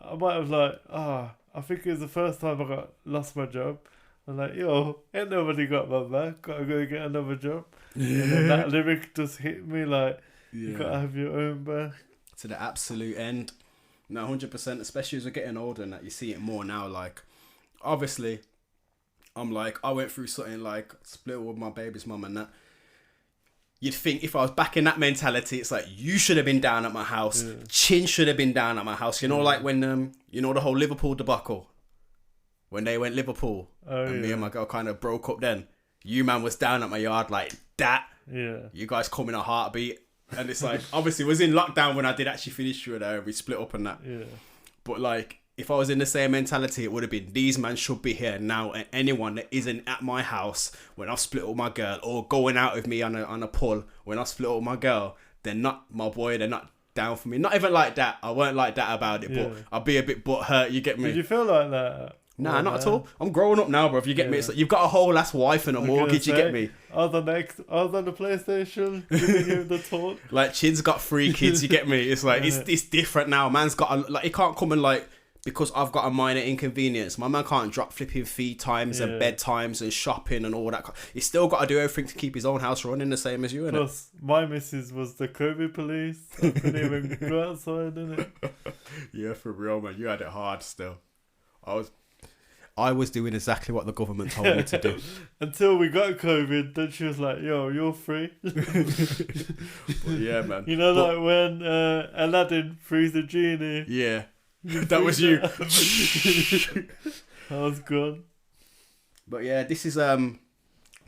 I might have like, I think it was the first time I lost my job. I'm like, ain't nobody got my back. Gotta go get another job. And then that lyric just hit me like, you gotta have your own back.
To the absolute end. No, 100%, especially as we're getting older and that you see it more now. Like, obviously, I'm like, I went through something like split with my baby's mum and that. You'd think if I was back in that mentality, it's like, you should have been down at my house.
Yeah.
Chin should have been down at my house. You know, like when, the whole Liverpool debacle. When they went Liverpool and me and my girl kind of broke up then. You, man, was down at my yard like that.
Yeah.
You guys come in a heartbeat. And it's like, obviously, it was in lockdown when I did actually finish through there. We split up and that.
Yeah.
But like, if I was in the same mentality, it would have been, these men should be here now, and anyone that isn't at my house when I've split up with my girl, or going out with me on a pull when I split up with my girl, they're not my boy, they're not down for me. Not even like that. I weren't like that about it, but I'll be a bit butthurt, you get me?
Did you feel like that?
Nah, not at all. I'm growing up now, bro. If you get me, it's like, you've got a whole ass wife and a mortgage, you get me?
I was on the PlayStation, giving him the talk.
Like, Chin's got 3 kids, you get me? It's like, it's different now. Man's got, he can't come and like, because I've got a minor inconvenience, my man can't drop flipping feed times and bed times and shopping and all that. He's still got to do everything to keep his own house running the same as you, innit?
Plus, my missus was the COVID police. I couldn't even go outside, innit?
Yeah, for real, man. You had it hard still. I was doing exactly what the government told me to do.
Until we got COVID, then she was like, you're free.
But yeah, man.
You know, like when Aladdin frees the genie.
Yeah. That was you.
I was gone.
But yeah, this is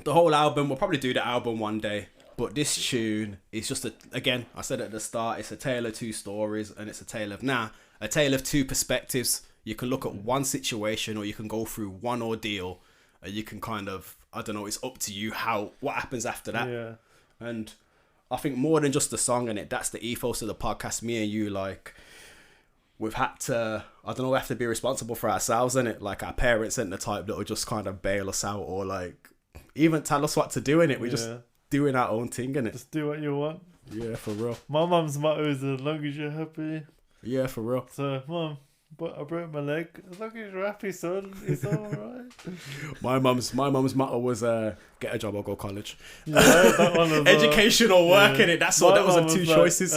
the whole album, we'll probably do the album one day. But this tune is just again, I said at the start, it's a tale of two stories, and it's a tale of two perspectives. You can look at one situation, or you can go through one ordeal, and you can kind of, I don't know, it's up to you what happens after that.
Yeah.
And I think more than just the song in it, that's the ethos of the podcast. Me and you, like, we've had to, I don't know, we have to be responsible for ourselves, in it. Like, our parents ain't the type that will just kind of bail us out or like even tell us what to do in it. We just doing our own thing in it.
Just do what you want.
Yeah, for real.
My mum's motto is as long as you're happy.
Yeah, for real.
So, Mum, but I broke my leg. As long as you're happy, son, it's all right.
My mum's motto was get a job or go college.
Yeah, that one was
educational work in it. That's all. That was the two choices.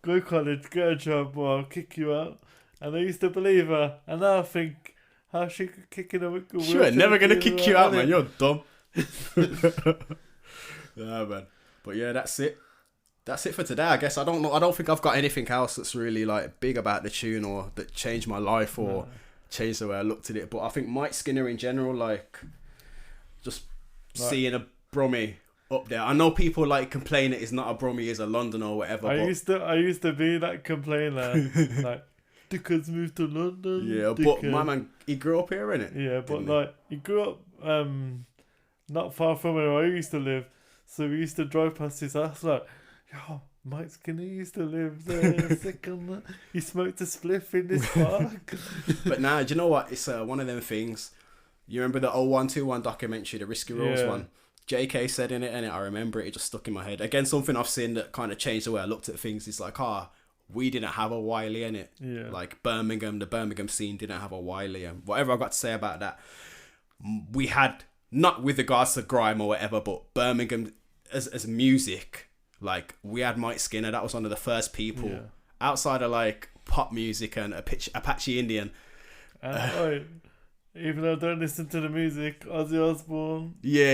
Go college, get a job, or I'll kick you out. And I used to believe her, and now I think how she could kick in a wheel.
Sure, never gonna kick you out, man. You're dumb. Yeah, man. But yeah, that's it. That's it for today, I guess. I don't think I've got anything else that's really like big about the tune or that changed my life or changed the way I looked at it. But I think Mike Skinner in general, like, just seeing a Brummie up there. I know people like complain that it's not a Brummie, it's a London or whatever. I
used to be that complainer. Like, Dickens moved to London.
Yeah, but my man, he grew up here, innit?
Yeah, but like he grew up not far from where I used to live. So we used to drive past his house like, yo, Mike Skinner used to live there. Second, he smoked a spliff in this park.
But now, do you know what? It's one of them things. You remember the 0121 documentary, the Risky Roads one? JK said in it, and I remember it just stuck in my head. Again, something I've seen that kind of changed the way I looked at things. It's like, we didn't have a Wiley in it.
Yeah.
Like the Birmingham scene didn't have a Wiley. And whatever I've got to say about that, we had, not with regards to grime or whatever, but Birmingham as music, like, we had Mike Skinner. That was one of the first people outside of like pop music and Apache Indian.
Even though I don't listen to the music, Ozzy Osbourne.
Yeah.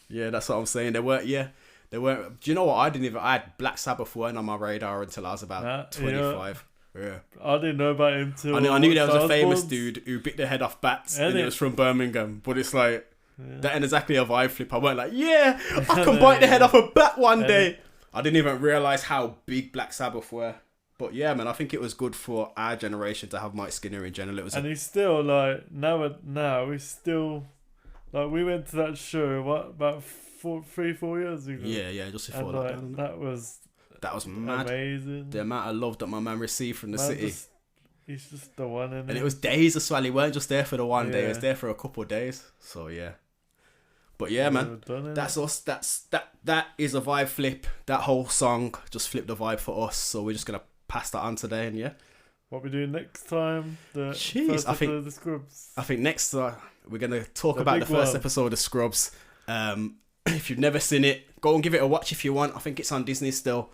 Yeah, that's what I'm saying. They weren't. Do you know what? I had Black Sabbath weren't on my radar until I was about 25. Yeah.
I didn't know about him till
I knew there was a famous dude who bit the head off bats, and it was from Birmingham. But it's like that ain't exactly a vibe flip. I weren't like, I can bite the head off a bat one day. I didn't even realise how big Black Sabbath were. But yeah, man, I think it was good for our generation to have Mike Skinner in general.
He's still like now he's still like, we went to that show about 3-4 years ago.
Yeah, just before
and that was
mad.
Amazing.
The amount of love that my man received from the city.
He's just the one,
and it was days as well. He weren't just there for the one day. He was there for a couple of days. So yeah. But yeah, man, that's us. That is a vibe flip. That whole song just flipped the vibe for us. So we're just gonna pass that on today, and
what we do next time?
I think
the Scrubs.
I think next we're gonna talk about the first episode of Scrubs. If you've never seen it, go and give it a watch if you want. I think it's on Disney still.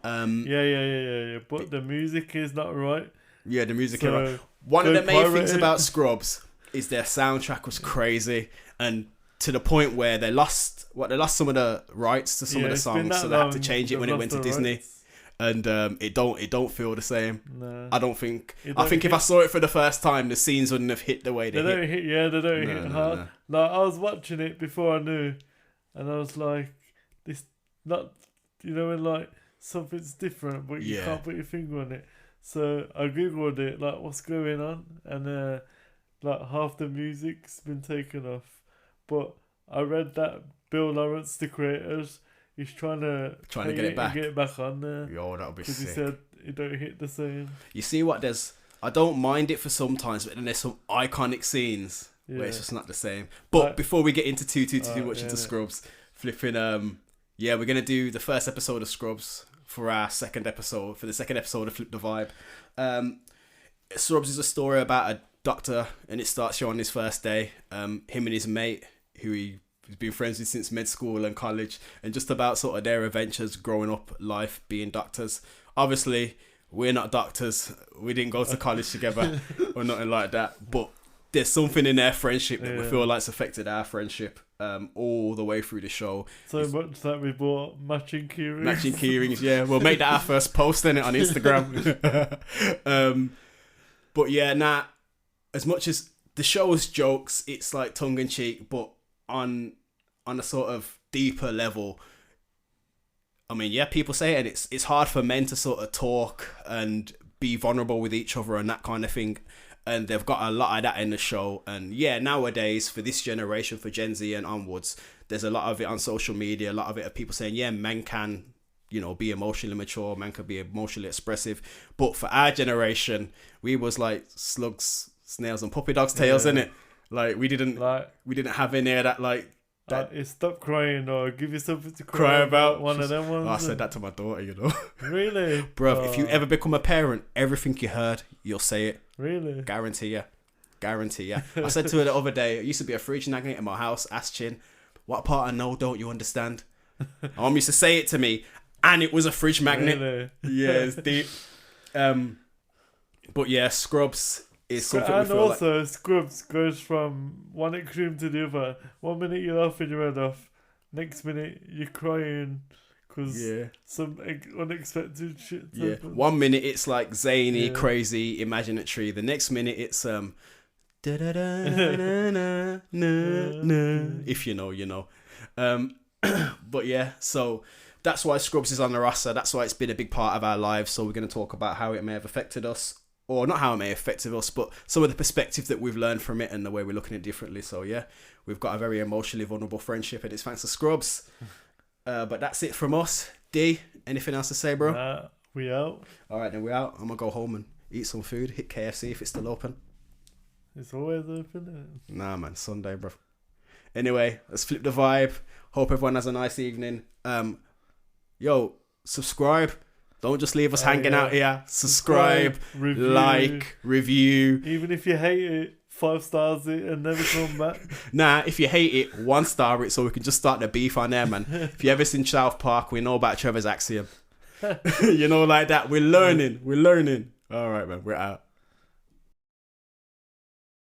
Yeah. But the music is not right.
Yeah, the music is right. One of the main things about Scrubs is their soundtrack was crazy, and to the point where they lost some of the rights to some of the songs, so they had to change it when it went to Disney. And it don't feel the same. No. I don't think. I think if I saw it for the first time, the scenes wouldn't have hit the way they hit.
They don't hit hard. No. Like, I was watching it before I knew, and I was like, "This not," when like something's different, but you can't put your finger on it. So I googled it, like, what's going on, and like half the music's been taken off. But I read that Bill Lawrence, the creators, he's trying to get it back on there.
Yo, that'll be sick.
Because he said it don't hit the same.
You see what? I don't mind it for sometimes, but then there's some iconic scenes where it's just not the same. But before we get into too much into Scrubs, flipping we're gonna do the first episode of Scrubs for the second episode of Flip the Vibe. Scrubs is a story about a doctor, and it starts you on his first day. Him and his mate, who he's been friends with since med school and college, and just about sort of their adventures growing up life being doctors. Obviously, we're not doctors. We didn't go to college together or nothing like that. But there's something in their friendship that we feel like's affected our friendship all the way through the show.
So much that we bought matching keyrings.
Matching keyrings, yeah. We'll make that our first post in it on Instagram. But yeah, as much as the show's jokes, it's like tongue in cheek, but on a sort of deeper level, I mean, yeah, people say it, and it's hard for men to sort of talk and be vulnerable with each other and that kind of thing. And they've got a lot of that in the show. And yeah, nowadays, for this generation, for Gen Z and onwards, there's a lot of it on social media, a lot of it of people saying, yeah, men can, you know, be emotionally mature, men can be emotionally expressive. But for our generation, we was like slugs, snails and puppy dogs' tails, innit? Like, we didn't have any of that, like, that
stop crying or give you something to
cry about.
One of them ones.
I said that to my daughter, you know.
Really?
Bruv, if you ever become a parent, everything you heard, you'll say it.
Really?
Guarantee ya. I said to her the other day, it used to be a fridge magnet in my house, asked Chin, what part of no don't you understand? My mum used to say it to me, and it was a fridge magnet.
Really?
Yeah, it's deep. But yeah, Scrubs is something we
and
feel
also
like...
Scrubs goes from one extreme to the other. 1 minute you're laughing your head off, next minute you're crying because some unexpected shit happens.
1 minute it's like zany, crazy, imaginatory. The next minute it's if you know, you know. But yeah, so that's why Scrubs is on the roster. That's why it's been a big part of our lives. So we're going to talk about how it may have affected us, or not how it may have affected us, but some of the perspective that we've learned from it and the way we're looking at it differently. So yeah, we've got a very emotionally vulnerable friendship, and it's thanks to Scrubs. But that's it from us. D, anything else to say, bro?
Nah, we out.
All right, then we're out. I'm gonna go home and eat some food. Hit KFC if it's still open.
It's always open.
Nah, man, Sunday, bro. Anyway, let's flip the vibe. Hope everyone has a nice evening. Yo, subscribe. Don't just leave us hanging out here. Subscribe,
review.
like, review.
Even if you hate it, 5 stars it and never come back.
Nah, if you hate it, 1 star it so we can just start the beef on there, man. If you ever seen South Park, we know about Trevor's axiom. You know, like that. We're learning. All right, man. We're out.